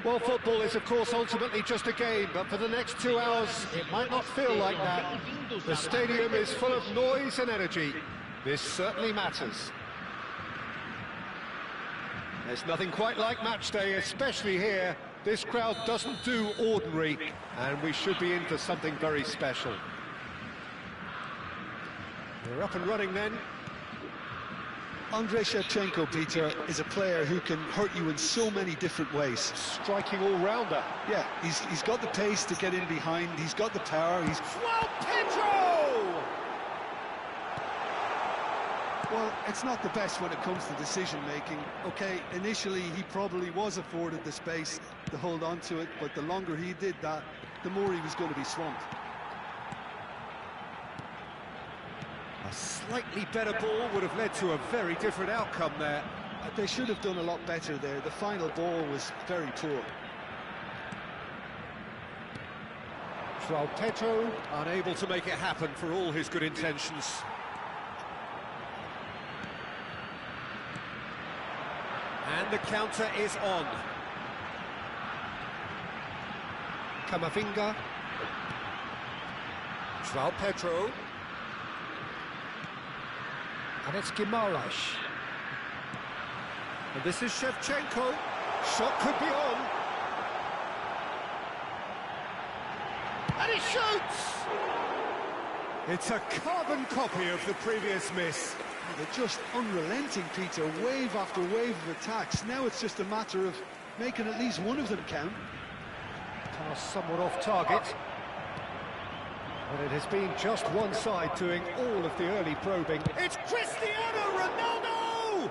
Well, football is, of course, ultimately just a game, but for the next 2 hours, it might not feel like that. The stadium is full of noise and energy. This certainly matters. There's nothing quite like match day, especially here. This crowd doesn't do ordinary, and we should be in for something very special. We're up and running then.
Andrei Shevchenko, Peter, is a player who can hurt you in so many different ways.
Striking all-rounder.
Yeah, he's got the pace to get in behind, he's got the power, he's...
Well, Pedro!
Well, it's not the best when it comes to decision-making. Okay, initially he probably was afforded the space to hold on to it, but the longer he did that, the more he was going to be swamped.
A slightly better ball would have led to a very different outcome there.
They should have done a lot better there. The final ball was very poor.
João Pedro unable to make it happen for all his good intentions. And the counter is on. Camavinga. João Pedro. And it's Guimaraes. And this is Shevchenko. Shot could be on. And he shoots! It's a carbon copy of the previous miss.
They're just unrelenting, Peter, wave after wave of attacks. Now it's just a matter of making at least one of them count.
Pass somewhat off target. But it has been just one side doing all of the early probing. It's Cristiano Ronaldo!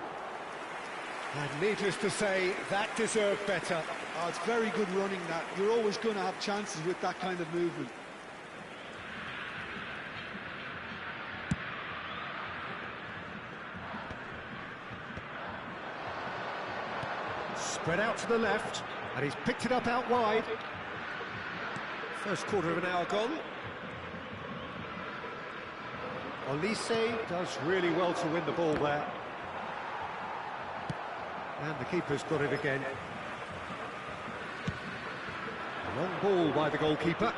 And needless to say, that deserved better.
Oh, it's very good running, that. You're always going to have chances with that kind of movement.
Spread out to the left, and he's picked it up out wide. First quarter of an hour gone. Otiso does really well to win the ball there. And the keeper's got it again. Long ball by the goalkeeper.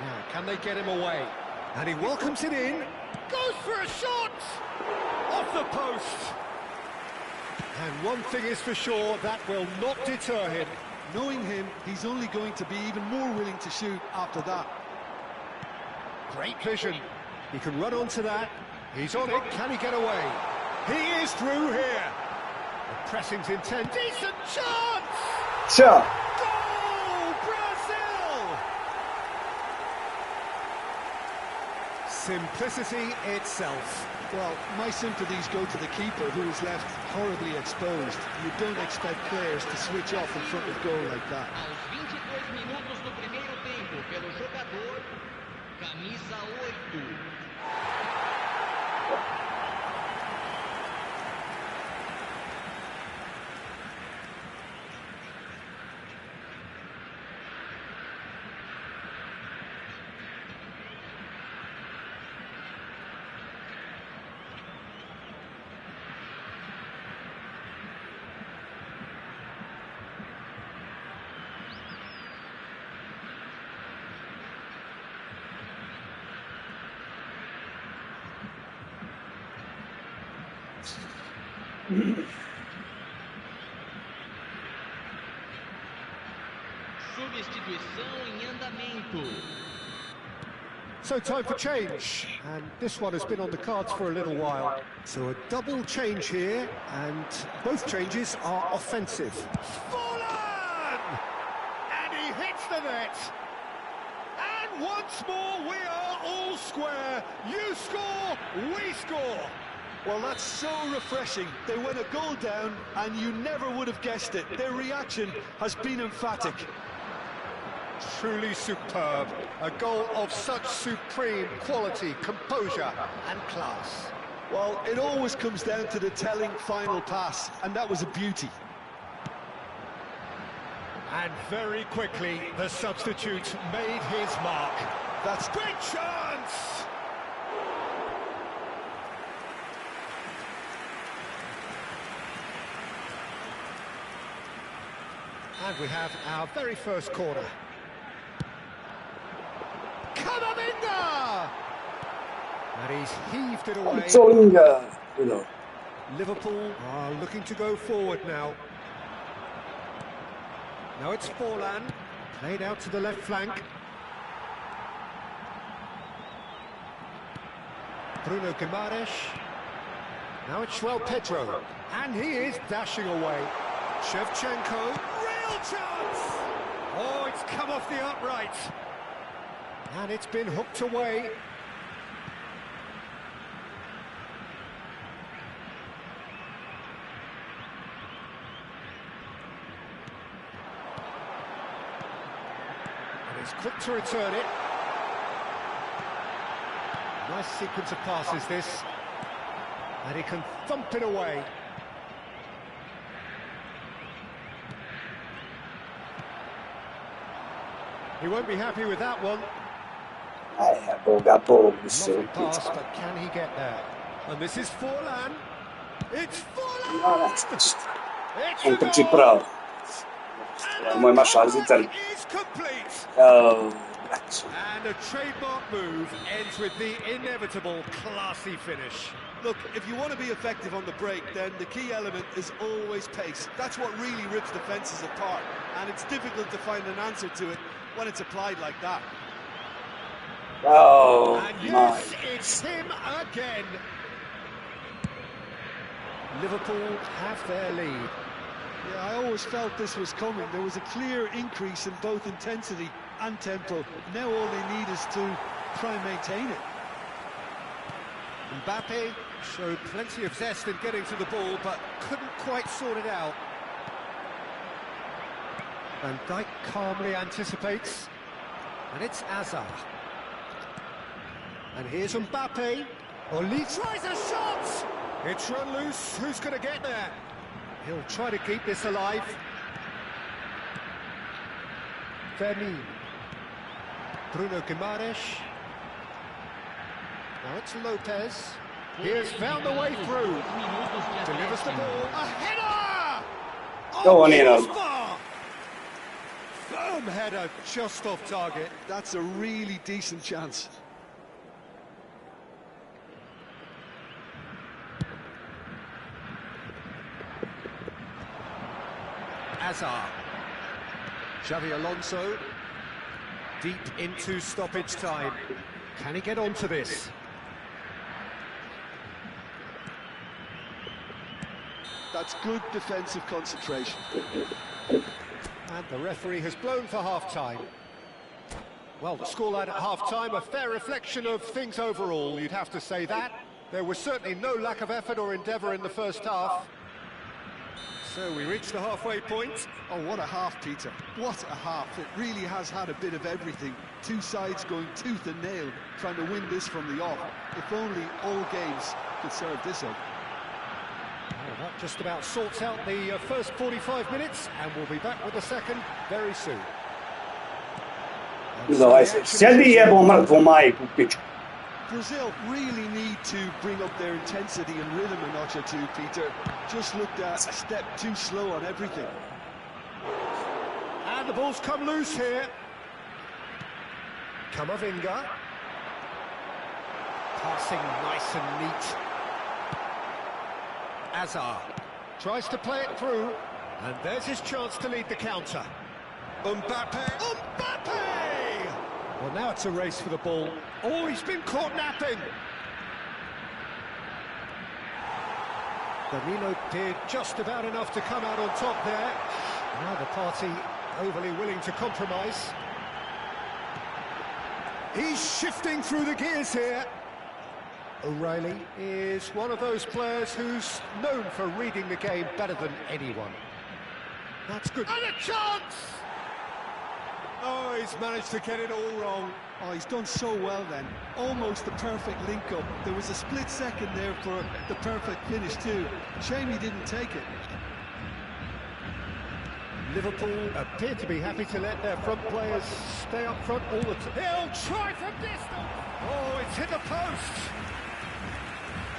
Now, can they get him away? And he welcomes it in. Goes for a shot! Off the post! And one thing is for sure, that will not deter him.
Knowing him, he's only going to be even more willing to shoot after that.
Great vision. He can run onto that. He's on it. Can he get away? He is through here. The pressing's intense. Decent chance!
Sure.
Goal, Brazil! Simplicity itself.
Well, my sympathies go to the keeper, who is left horribly exposed. You don't expect players to switch off in front of goal like that.
Aos 22 minutos do primeiro tempo, pelo jogador, camisa 8. Substituição em andamento.
So time for change, and this one has been on the cards for a little while. So a double change here, and both changes are offensive. Fallen! And he hits the net. And once more we are all square. You score, we score.
Well, that's so refreshing. They went a goal down, and you never would have guessed it. Their reaction has been emphatic.
Truly superb. A goal of such supreme quality, composure and class.
Well, it always comes down to the telling final pass, and that was a beauty.
And very quickly, the substitute made his mark. That's big chance! And we have our very first corner. Kamavinga! And he's heaved it away. Liverpool are looking to go forward now. Now it's Forlan, played out to the left flank. Bruno Guimaraes. Now it's João Pedro, and he is dashing away. Shevchenko, real chance! Oh, it's come off the upright. And it's been hooked away. And he's quick to return it. Nice sequence of passes this. And he can thump it away. He won't be happy with that one. Lovely pass, but can he get there? And this is Forlan. It's Forlan! It's a goal! And the comeback is complete! And a trademark move ends with the inevitable classy finish.
Look, if you want to be effective on the break, then the key element is always pace. That's what really rips defences apart, and it's difficult to find an answer to it when it's applied like that.
Oh,
and yes, it's him again. Liverpool have their lead.
Yeah, I always felt this was coming. There was a clear increase in both intensity and tempo. Now all they need is to try and maintain it.
Mbappe showed plenty of zest in getting to the ball, but couldn't quite sort it out. Van Dijk calmly anticipates, and it's Hazard. And here's Mbappe. Oli tries a shot! It's run loose. Who's going to get there? He'll try to keep this alive. Fermin. Bruno Guimaraes. Now it's Lopez. He has found the way through. Delivers the ball. A header!
Go on, Ian.
Firm header just off target.
That's a really decent chance.
Hazard. Xavi Alonso. Deep into stoppage time. Can he get onto this?
That's good defensive concentration.
And the referee has blown for half-time. Well, the scoreline at half-time, a fair reflection of things overall, you'd have to say that. There was certainly no lack of effort or endeavour in the first half. So we reach the halfway point.
Oh, what a half, Peter. What a half. It really has had a bit of everything. Two sides going tooth and nail, trying to win this from the off. If only all games could serve this up.
Well, that just about sorts out the first 45 minutes, and we'll be back with the second very soon.
Brazil really need to bring up their intensity and rhythm a notch or two, Peter. Just looked a step too slow on everything.
And the ball's come loose here. Kamavinga. Passing nice and neat. Hazard tries to play it through, and there's his chance to lead the counter. Mbappe! Mbappe! Well, now it's a race for the ball. Oh, he's been caught napping. Danilo did just about enough to come out on top there. Neither party overly willing to compromise. He's shifting through the gears here. O'Reilly is one of those players who's known for reading the game better than anyone. That's good. And a chance! Oh, he's managed to get it all wrong.
Oh, he's done so well then. Almost the perfect link-up. There was a split second there for the perfect finish too. Shame he didn't take it.
Liverpool appear to be happy to let their front players stay up front all the time. He'll try from distance! Oh, it's hit the post!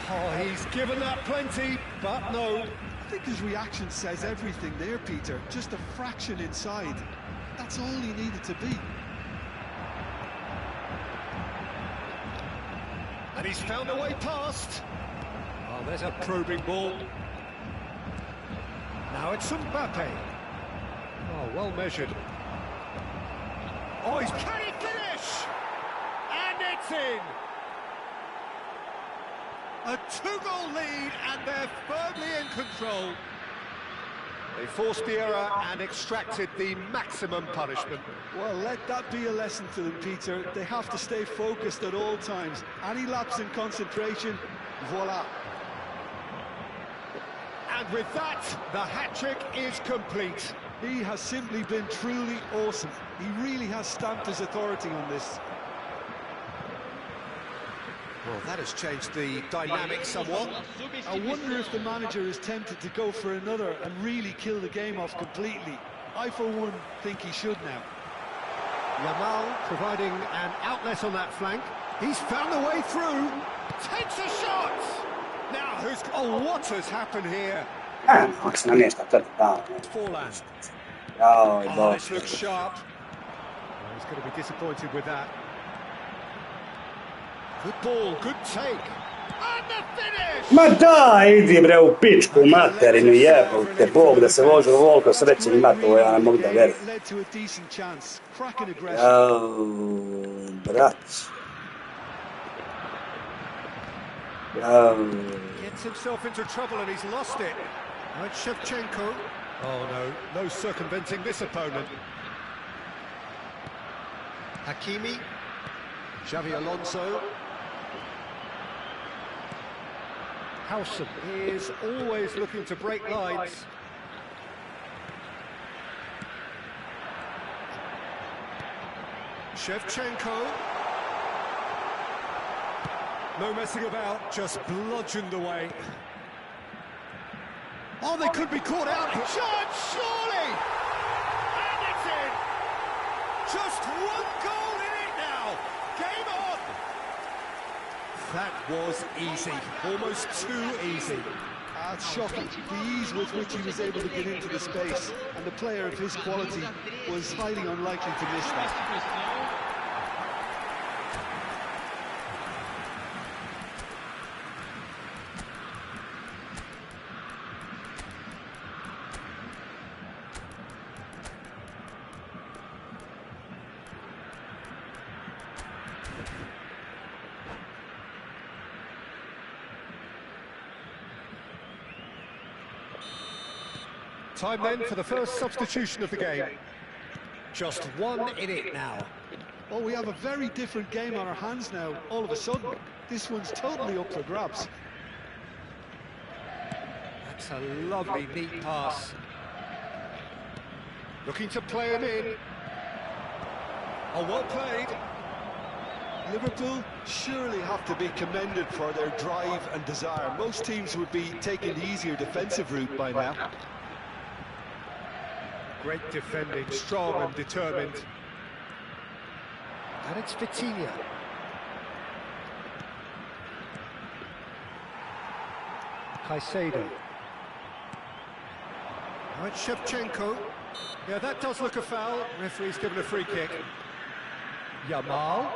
Oh, he's given that plenty, but no.
I think his reaction says everything there, Peter. Just a fraction inside. That's all he needed to be.
And he's found a way past. Oh, there's a probing ball. Now it's Mbappe. Oh, well measured. Oh, can he finish? And it's in. A 2-goal lead, and they're firmly in control. They forced the error and extracted the maximum punishment.
Well, let that be a lesson to them, Peter. They have to stay focused at all times. Any lapse in concentration, voila.
And with that, the hat-trick is complete.
He has simply been truly awesome. He really has stamped his authority on this.
Well, that has changed the dynamic somewhat.
I wonder if the manager is tempted to go for another and really kill the game off completely. I, for one, think he should now.
Yamal providing an outlet on that flank. He's found a way through. Takes a shot! Now, what has happened here?
Onks na mies tätä tää?
Forlan.
Joo,
Oh, this looks sharp. Oh, he's going to be disappointed with that. Good ball, good take. And the finish!
Ma daj, idi bre u pičku materinu, jebote Bog, da se može ovoliko sreće imati, ovo ja ne mogu da verim. Jao, brat. Jao.
Gets himself into trouble and he's lost it. Right, Shevchenko. Oh no, no circumventing this opponent. Hakimi. Xavi Alonso. Howson is always looking to break lines. Shevchenko. No messing about, just bludgeoned away. Oh, they could be caught out. Shot, surely! And it's in! Just one goal in it now! Game on! That was easy, almost too easy.
It's shocking, the ease with which he was able to get into the space, and the player of his quality was highly unlikely to miss that.
Time then for the first substitution of the game. Just one in it now.
Oh, we have a very different game on our hands now, all of a sudden. This one's totally up for grabs.
That's a lovely, neat pass. Looking to play him in. Oh, well played.
Liverpool surely have to be commended for their drive and desire. Most teams would be taking the easier defensive route by now.
Great defending, strong and determined. And it's Vitinha. Caicedo. Right, Shevchenko. Yeah, that does look a foul. Referee's given a free kick. Yamal.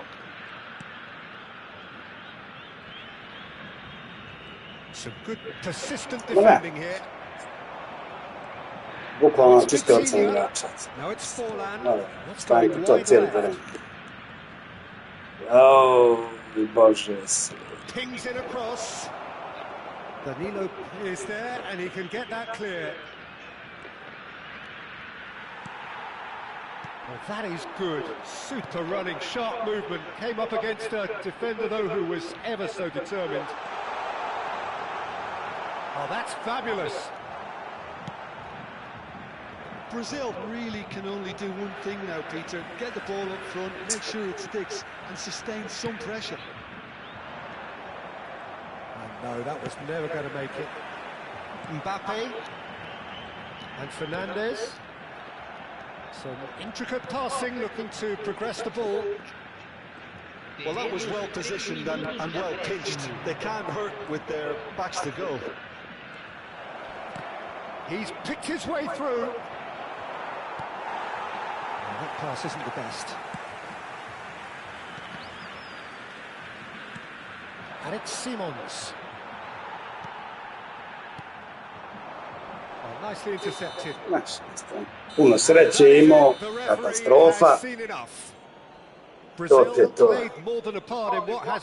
Some good, persistent defending here.
Bukvalno čisti ocen igrača.
Now it's Forlan.
No, stavite to cijeli teren. Jao, Bože.
Pings it across. Danilo is there and he can get that clear. Well, that is good. Super running, sharp movement. Came up against a defender, though, who was ever so determined. Oh, that's fabulous.
Brazil really can only do one thing now, Peter. Get the ball up front, make sure it sticks, and sustain some pressure.
Oh, no, that was never going to make it. Mbappe. And Fernandes. Some intricate passing, looking to progress the ball.
Well, that was well positioned and well pitched. They can't hurt with their backs to goal.
He's picked his way through. That pass isn't the best. And it's Simons. Well, nicely intercepted.
Puno sreće imao, katastrofa. To ti je to.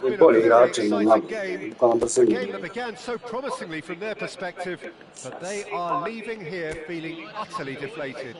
I bolji igrači imam naprijed, bukvalno brzo
A game that began so promisingly from their perspective, but they are leaving here feeling utterly deflated.